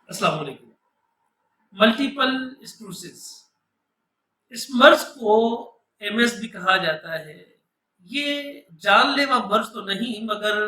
السلام علیکم۔ ملٹیپل اسکلوسس، اس مرض کو ایم ایس بھی کہا جاتا ہے۔ یہ جان لیوا مرض تو نہیں مگر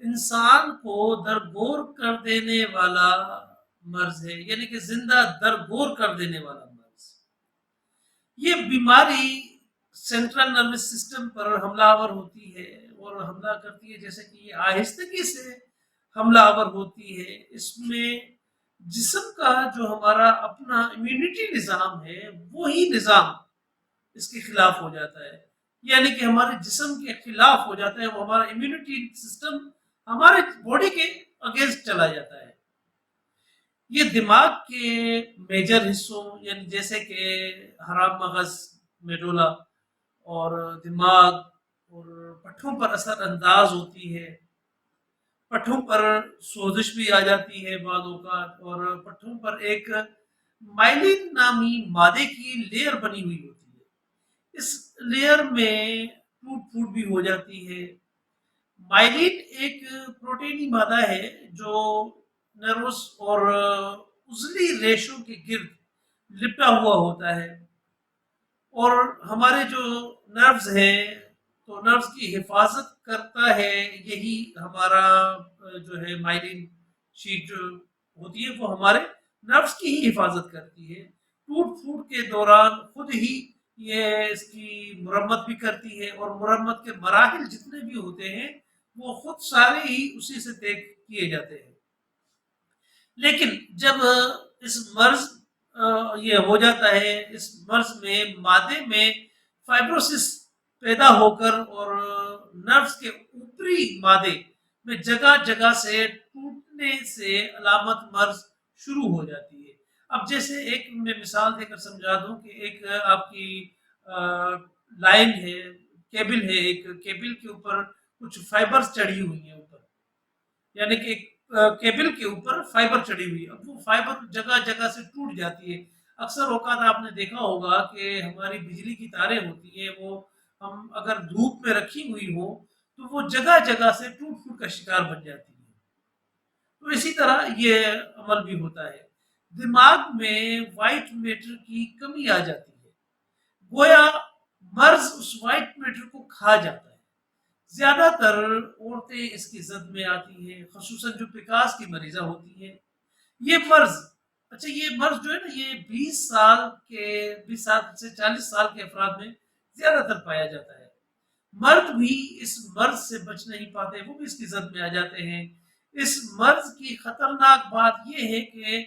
انسان کو درگور کر دینے والا مرض ہے، یعنی کہ زندہ درگور کر دینے والا مرض۔ یہ بیماری سینٹرل نروس سسٹم پر حملہ آور ہوتی ہے اور حملہ کرتی ہے، جیسے کہ یہ آہستگی سے حملہ آور ہوتی ہے۔ اس میں جسم کا جو ہمارا اپنا امیونٹی نظام ہے وہی نظام اس کے خلاف ہو جاتا ہے، یعنی کہ ہمارے جسم کے خلاف ہو جاتا ہے، وہ ہمارا امیونٹی سسٹم ہمارے باڈی کے اگینسٹ چلا جاتا ہے۔ یہ دماغ کے میجر حصوں یعنی جیسے کہ حرام مغز، میڈولا اور دماغ اور پٹھوں پر اثر انداز ہوتی ہے۔ پٹھوں پر سوزش بھی آ جاتی ہے بعض اوقات، اور پٹھوں پر ایک مائلین نامی مادے کی لیئر بنی ہوئی ہوتی ہے، اس لیئر میں ٹوٹ پھوٹ بھی ہو جاتی ہے۔ مائلین ایک پروٹینی مادہ ہے جو نروس اور عضلی ریشوں کے گرد لپٹا ہوا ہوتا ہے، اور ہمارے جو نروز ہیں تو نروز کی حفاظت کرتا ہے یہی ہمارا جو ہے مائلین شیٹ جو ہوتی ہے وہ ہمارے نروز کی ہی حفاظت کرتی ہے۔ ٹوٹ پھوٹ کے دوران خود ہی یہ اس کی مرمت بھی کرتی ہے، اور مرمت کے مراحل جتنے بھی ہوتے ہیں وہ خود سارے ہی اسی سے طے کیے جاتے ہیں۔ لیکن جب اس مرض یہ ہو جاتا ہے، اس مرض میں مادے میں فائبروسس پیدا ہو کر اور نروس کے اوپری مادے میں جگہ جگہ سے ٹوٹنے سے علامت مرض شروع ہو جاتی ہے۔ اب جیسے ایک میں مثال دے کر سمجھا دوں کہ ایک آپ کی لائن ہے، کیبل ہے، ایک کیبل کے اوپر کچھ فائبرز چڑھی ہوئی ہیں اوپر، یعنی کہ کیبل کے اوپر فائبر چڑھی ہوئی ہے۔ اب وہ فائبر جگہ جگہ سے ٹوٹ جاتی ہے۔ اکثر اوقات آپ نے دیکھا ہوگا کہ ہماری بجلی کی تاریں ہوتی ہیں، وہ ہم اگر دھوپ میں رکھی ہوئی ہو تو وہ جگہ جگہ سے ٹوٹ پھوٹ کا شکار بن جاتی ہے۔ تو اسی طرح یہ عمل بھی ہوتا ہے۔ دماغ میں وائٹ میٹر کی کمی آ جاتی ہے، گویا مرض اس وائٹ میٹر کو کھا جاتا ہے۔ زیادہ تر عورتیں اس کی زد میں آتی ہیں، خصوصاً جو پکاس کی مریضہ ہوتی ہیں۔ یہ مرض یہ مرض جو ہے نا، یہ 20 سال سے 40 سال کے افراد میں زیادہ تر پایا جاتا ہے۔ مرد بھی اس مرض سے بچ نہیں پاتے، وہ بھی اس کی زد میں آ جاتے ہیں۔ اس مرض کی خطرناک بات یہ ہے کہ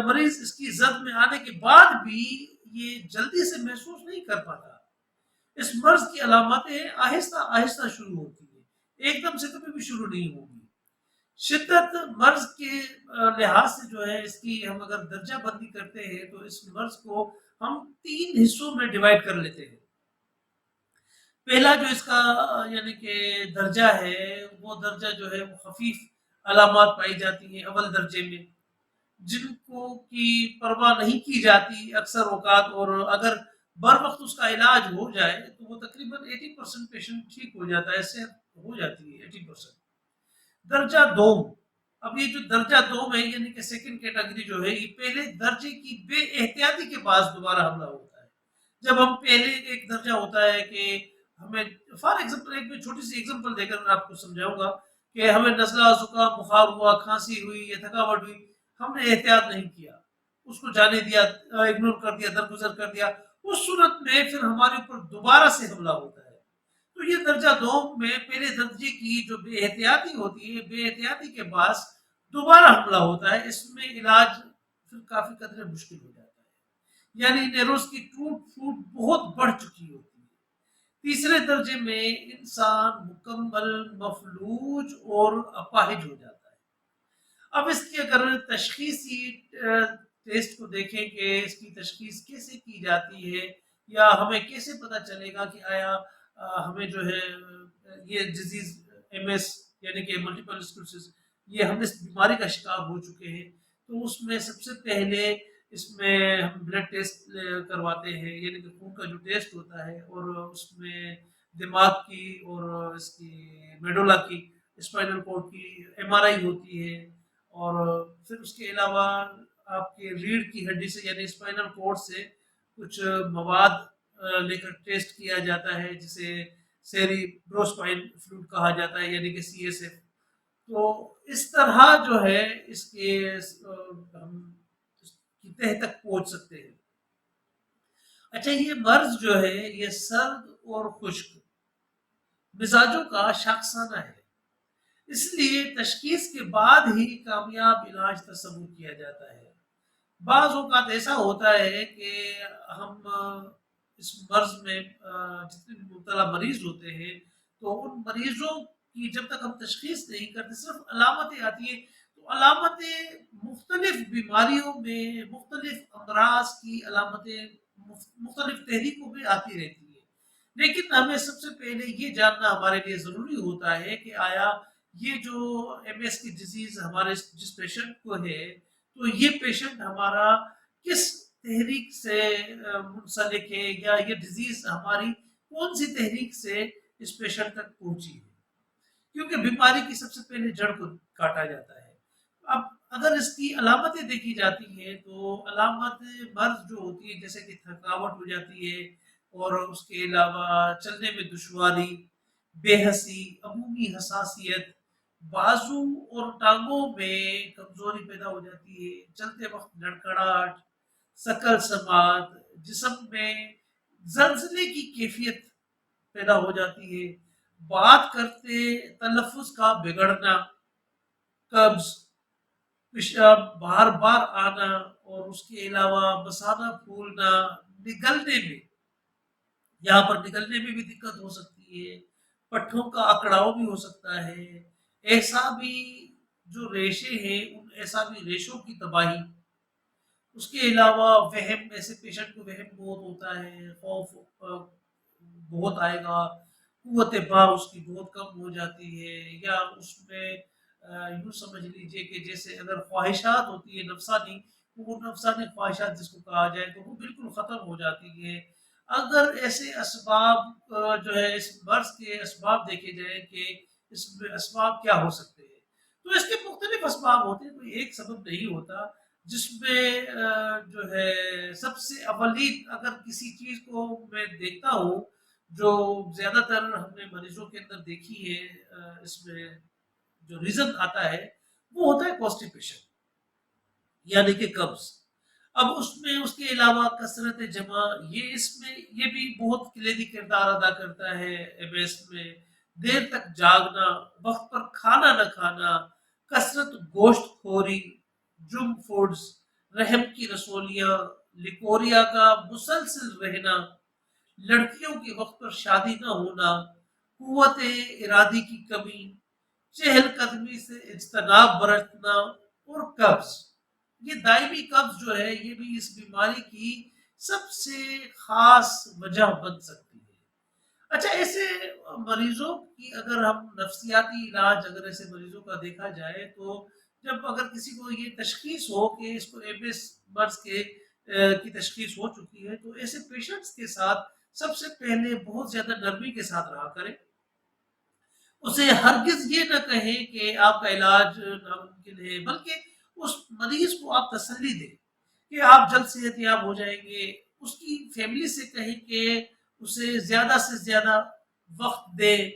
مریض اس کی زد میں آنے کے بعد بھی یہ جلدی سے محسوس نہیں کر پاتا۔ اس مرض کی علامتیں آہستہ آہستہ شروع ہوتی ہیں، ایک دم سے کبھی بھی شروع نہیں ہوگی۔ شدت مرض کے لحاظ سے جو ہے، اس کی ہم اگر درجہ بندی کرتے ہیں تو اس مرض کو ہم 3 حصوں میں ڈیوائڈ کر لیتے ہیں۔ پہلا جو اس کا یعنی کہ درجہ ہے، وہ درجہ جو ہے وہ خفیف علامات پائی جاتی ہیں اول درجے میں، جن کو کی پرواہ نہیں کی جاتی اکثر اوقات، اور اگر بر وقت اس کا علاج ہو جائے تو وہ تقریباً 80% پیشنٹ ٹھیک ہو جاتا ہے، صحت ہو جاتی ہے 80%۔ درجہ دوم، اب یہ جو درجہ دوم ہے یعنی کہ سیکنڈ کیٹیگری جو ہے، یہ پہلے درجے کی بے احتیاطی کے بعد دوبارہ حملہ ہوتا ہے۔ جب ہم پہلے ایک درجہ ہوتا ہے کہ ہمیں فار ایگزامپل، ایک میں چھوٹی سی ایگزامپل دے کر میں آپ کو سمجھاؤں گا کہ ہمیں نزلہ، زکام، بخار ہوا، کھانسی ہوئی یا تھکاوٹ ہوئی، ہم نے احتیاط نہیں کیا، اس کو جانے دیا، اگنور کر دیا، درگزر کر دیا، اس صورت میں پھر ہمارے اوپر دوبارہ سے حملہ ہوتا ہے۔ تو یہ درجہ دوم میں پہلے درجے کی جو بے احتیاطی ہوتی ہے، بے احتیاطی کے بعد دوبارہ حملہ ہوتا ہے، اس میں علاج پھر کافی قدرے مشکل ہو جاتا ہے، یعنی نیروز کی ٹوٹ پھوٹ بہت بڑھ چکی ہوتی ہے۔ تیسرے درجے میں انسان مکمل مفلوج اور اپاہج ہو جاتا ہے۔ اب اس کی اگر تشخیصی ٹیسٹ کو دیکھیں کہ اس کی تشخیص کیسے کی جاتی ہے، یا ہمیں کیسے پتہ چلے گا کہ آیا ہمیں جو ہے یہ ڈیزیز ایم ایس یعنی کہ ملٹیپل اسکلوسس، یہ ہم اس بیماری کا شکار ہو چکے ہیں، تو اس میں سب سے پہلے اس میں ہم بلڈ ٹیسٹ کرواتے ہیں، یعنی کہ خون کا جو ٹیسٹ ہوتا ہے، اور اس میں دماغ کی اور اس کی میڈولا کی، اسپائنل کارڈ کی ایم آر آئی ہوتی ہے، اور پھر اس کے علاوہ آپ کے ریڑھ کی ہڈی سے یعنی اسپائنل کورڈ سے کچھ مواد لے کر ٹیسٹ کیا جاتا ہے جسے سیری بروسپائن فلوئڈ کہا جاتا ہے یعنی کہ CSF. تو اس طرح جو ہے اس کے ہم اس کی تہ تک پہنچ سکتے ہیں. اچھا یہ مرض جو ہے یہ سرد اور خشک مزاجوں کا شاخسانہ ہے، اس لیے تشخیص کے بعد ہی کامیاب علاج تصور کیا جاتا ہے. بعض اوقات ایسا ہوتا ہے کہ ہم اس مرض میں جتنے بھی مبتلا مریض ہوتے ہیں تو ان مریضوں کی جب تک ہم تشخیص نہیں کرتے صرف علامتیں آتی ہیں، تو علامتیں مختلف بیماریوں میں مختلف امراض کی علامتیں مختلف تحریکوں میں آتی رہتی ہیں. لیکن ہمیں سب سے پہلے یہ جاننا ہمارے لیے ضروری ہوتا ہے کہ آیا یہ جو MS کی ڈیزیز ہمارے جس پیشنٹ کو ہے تو یہ پیشنٹ ہمارا کس تحریک سے منسلک ہے یا یہ ڈیزیز ہماری کون سی تحریک سے اس پیشنٹ تک پہنچی ہے، کیونکہ بیماری کی سب سے پہلے جڑ کو کاٹا جاتا ہے. اب اگر اس کی علامتیں دیکھی جاتی ہیں تو علامت مرض جو ہوتی ہے جیسے کہ تھکاوٹ ہو جاتی ہے اور اس کے علاوہ چلنے میں دشواری، بے حسی، عمومی حساسیت، بازو اور ٹانگوں میں کمزوری پیدا ہو جاتی ہے، چلتے وقت لڑکھڑاہٹ، ثقل سماعت، جسم میں زلزلے کی کیفیت پیدا ہو جاتی ہے، بات کرتے تلفظ کا بگڑنا، قبض، پیشاب بار بار آنا اور اس کے علاوہ مثانہ پھولنا، نگلنے میں یہاں پر نکلنے میں بھی دقت ہو سکتی ہے، پٹھوں کا اکڑاؤ بھی ہو سکتا ہے، ایسا بھی جو ریشے ہیں ان ایسا بھی ریشوں کی تباہی. اس کے علاوہ وہم، ایسے پیشنٹ کو وہم بہت ہوتا ہے، خوف بہت آئے گا، قوت باہ اس کی بہت کم ہو جاتی ہے، یا اس میں یوں سمجھ لیجئے کہ جیسے اگر خواہشات ہوتی ہے نفسانی، وہ نفسانی خواہشات جس کو کہا جائے تو وہ بالکل ختم ہو جاتی ہے. اگر ایسے اسباب جو ہے اس مرض کے اسباب دیکھے جائیں کہ اس میں اسباب کیا ہو سکتے ہیں تو اس کے مختلف اسباب ہوتے ہیں، کوئی ایک سبب نہیں ہوتا. جس میں جو ہے سب سے اولین اگر کسی چیز کو میں دیکھتا ہوں جو زیادہ تر ہم نے مریضوں کے اندر دیکھی ہے، اس میں جو ریزن آتا ہے وہ ہوتا ہے کانسٹیپیشن یعنی کہ قبض. اب اس میں اس کے علاوہ کثرت جمع، یہ اس میں یہ بھی بہت کلیدی کردار ادا کرتا ہے. MS میں دیر تک جاگنا، وقت پر کھانا نہ کھانا، کثرت گوشت خوری، جنک فوڈز، رحم کی رسولیاں، لیکوریا کا مسلسل رہنا، لڑکیوں کے وقت پر شادی نہ ہونا، قوت ارادی کی کمی، چہل قدمی سے اجتناب برتنا اور قبض. یہ دائمی قبض جو ہے یہ بھی اس بیماری کی سب سے خاص وجہ بن سکتی ہے. اچھا ایسے مریضوں کی اگر ہم نفسیاتی علاج اگر ایسے مریضوں کا دیکھا جائے تو جب اگر کسی کو یہ تشخیص ہو کہ اس کو MS مرض کے کی تشخیص ہو چکی ہے تو ایسے پیشنٹس کے ساتھ سب سے پہلے بہت زیادہ نرمی کے ساتھ رہا کریں. اسے ہرگز یہ نہ کہیں کہ آپ کا علاج ناممکن ہے، بلکہ اس مریض کو آپ تسلی دیں کہ آپ جلد صحت یاب ہو جائیں گے. اس کی فیملی سے کہیں کہ اسے زیادہ سے زیادہ وقت دیں،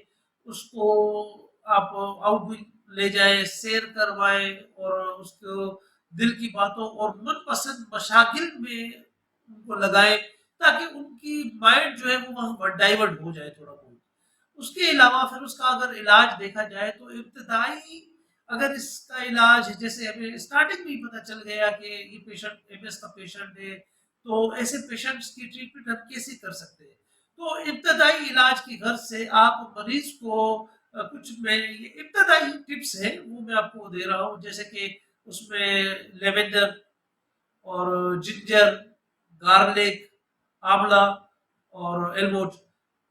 اس کو آپ آؤٹ ڈور لے جائیں، سیر کروائیں اور اس کو دل کی باتوں اور من پسند مشاغل میں ان کو لگائیں تاکہ ان کی مائنڈ جو ہے وہ وہاں ڈائیورٹ ہو جائے تھوڑا بہت. اس کے علاوہ پھر اس کا اگر علاج دیکھا جائے تو ابتدائی اگر اس کا علاج جیسے ہمیں اسٹارٹنگ میں ہی پتہ چل گیا کہ یہ پیشنٹ MS کا پیشنٹ ہے تو ایسے پیشنٹس کی ٹریٹمنٹ ہم کیسے کر سکتے ہیں. تو ابتدائی علاج کی غرض سے آپ مریض کو کچھ میں یہ ابتدائی ٹپس ہیں وہ میں آپ کو دے رہا ہوں، جیسے کہ اس میں لیونڈر اور جنجر، گارلک، آملہ اور ایلموٹ،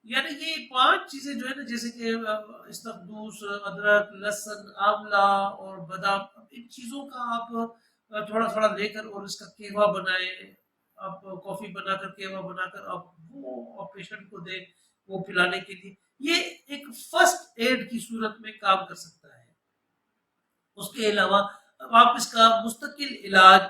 یعنی یہ 5 چیزیں جو ہے نا جیسے کہ استقدوس، ادرک، لہسن، آملہ اور بادام، ان چیزوں کا آپ تھوڑا تھوڑا لے کر اور اس کا قہوہ بنائیں. آپ کافی بنا کر قہوہ بنا کر آپ وہ پیشنٹ کو دیں وہ پلانے کے لیے، یہ ایک فرسٹ ایڈ کی صورت میں کام کر سکتا ہے. اس کے علاوہ تب آپ اس کا مستقل علاج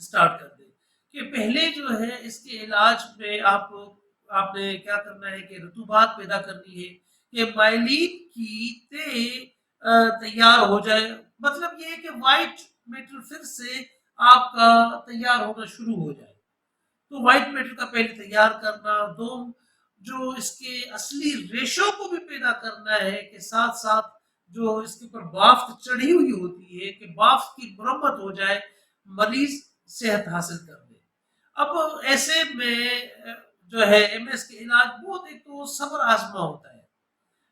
اسٹارٹ کر دیں کہ پہلے جو ہے اس کے علاج میں آپ نے کیا کرنا ہے کہ رطوبات پیدا کرنی ہے کہ مائلین کی تیار ہو جائے، مطلب یہ ہے کہ وائٹ میٹر پھر سے آپ کا تیار ہونا شروع ہو جائے۔ تو وائٹ میٹر کا پہلے تیار کرنا، دو جو اس کے اصلی ریشو کو بھی پیدا کرنا ہے کہ ساتھ ساتھ جو اس کے اوپر بافت چڑھی ہوئی ہوتی ہے کہ بافت کی مرمت ہو جائے، مریض صحت حاصل کر لے۔ اب ایسے میں جو ہے ایم ایس کے علاج بہت ایک تو صبر آزما ہوتا ہے،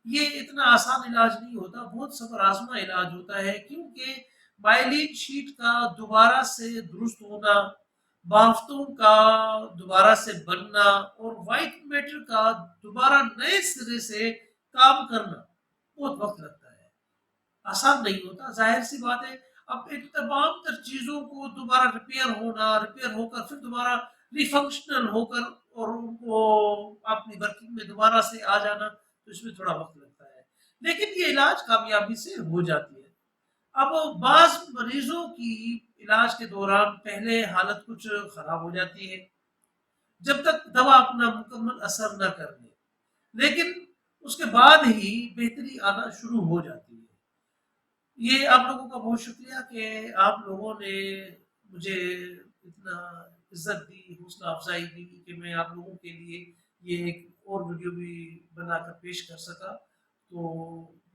یہ اتنا آسان علاج نہیں ہوتا، بہت صبر آزما علاج ہوتا ہے کیونکہ مائلین شیٹ کا دوبارہ سے درست ہونا، بافتوں کا دوبارہ سے بننا اور وائٹ میٹر کا دوبارہ نئے سرے سے کام کرنا بہت وقت لگتا ہے، آسان نہیں ہوتا، ظاہر سی بات ہے۔ اب ان تمام تر چیزوں کو دوبارہ ریپیئر ہو کر پھر دوبارہ ریفنکشنل ہو کر اور ان کو اپنی ورکنگ میں دوبارہ سے آ جانا، تو اس میں تھوڑا وقت لگتا ہے، لیکن یہ علاج کامیابی سے ہو جاتی ہے۔ اب بعض مریضوں کی علاج کے دوران پہلے حالت کچھ خراب ہو جاتی ہے جب تک دوا اپنا مکمل اثر نہ کر لے، لیکن اس کے بعد ہی بہتری آنا شروع ہو جاتی ہے۔ یہ آپ لوگوں کا بہت شکریہ کہ آپ لوگوں نے مجھے اتنا عزت دی، حوصلہ افزائی دی کہ میں آپ لوگوں کے لیے یہ ایک اور ویڈیو بھی بنا کر پیش کر سکا۔ تو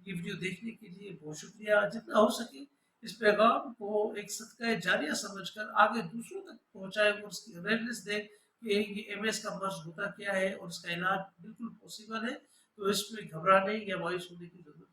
یہ ویڈیو دیکھنے کے لیے بہت شکریہ، جتنا ہو سکے اس پیغام کو ایک صدقہ جاریہ سمجھ کر آگے دوسروں تک پہنچائے اور اس کی اویئرنیس دے کہ یہ ایم ایس کا مرض ہوتا کیا ہے اور اس کا علاج بالکل پاسبل ہے، تو اس میں گھبرانے یا مایوس ہونے کی ضرورت